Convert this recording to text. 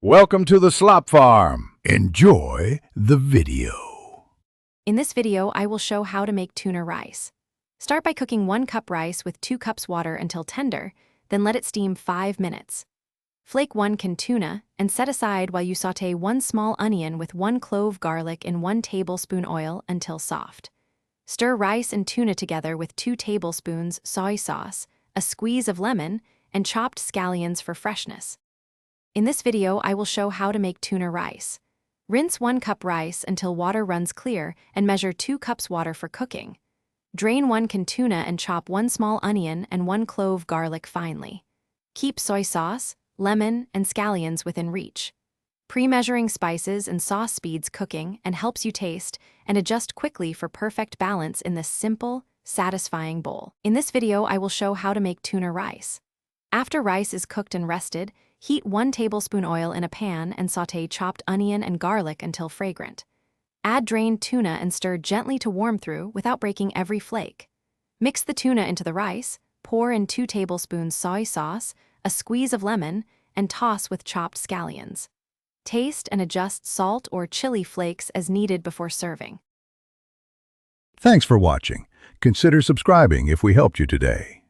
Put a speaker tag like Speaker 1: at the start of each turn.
Speaker 1: Welcome to the Slop Farm. Enjoy the video.
Speaker 2: In this video, I will show how to make tuna rice. Start by cooking 1 cup rice with 2 cups water until tender, then let it steam 5 minutes. Flake 1 can tuna and set aside while you saute 1 small onion with 1 clove garlic in 1 tablespoon oil until soft. Stir rice and tuna together with 2 tablespoons soy sauce, a squeeze of lemon, and chopped scallions for freshness. In this video, I will show how to make tuna rice. Rinse 1 cup rice until water runs clear and measure 2 cups water for cooking. Drain 1 can tuna and chop 1 small onion and 1 clove garlic finely. Keep soy sauce, lemon, and scallions within reach. Pre-measuring spices and sauce speeds cooking and helps you taste and adjust quickly for perfect balance in this simple, satisfying bowl. In this video, I will show how to make tuna rice. After rice is cooked and rested, heat 1 tablespoon oil in a pan and saute chopped onion and garlic until fragrant. Add drained tuna and stir gently to warm through without breaking every flake. Mix the tuna into the rice, pour in 2 tablespoons soy sauce, a squeeze of lemon, and toss with chopped scallions. Taste and adjust salt or chili flakes as needed before serving.
Speaker 1: Thanks for watching. Consider subscribing if we helped you today.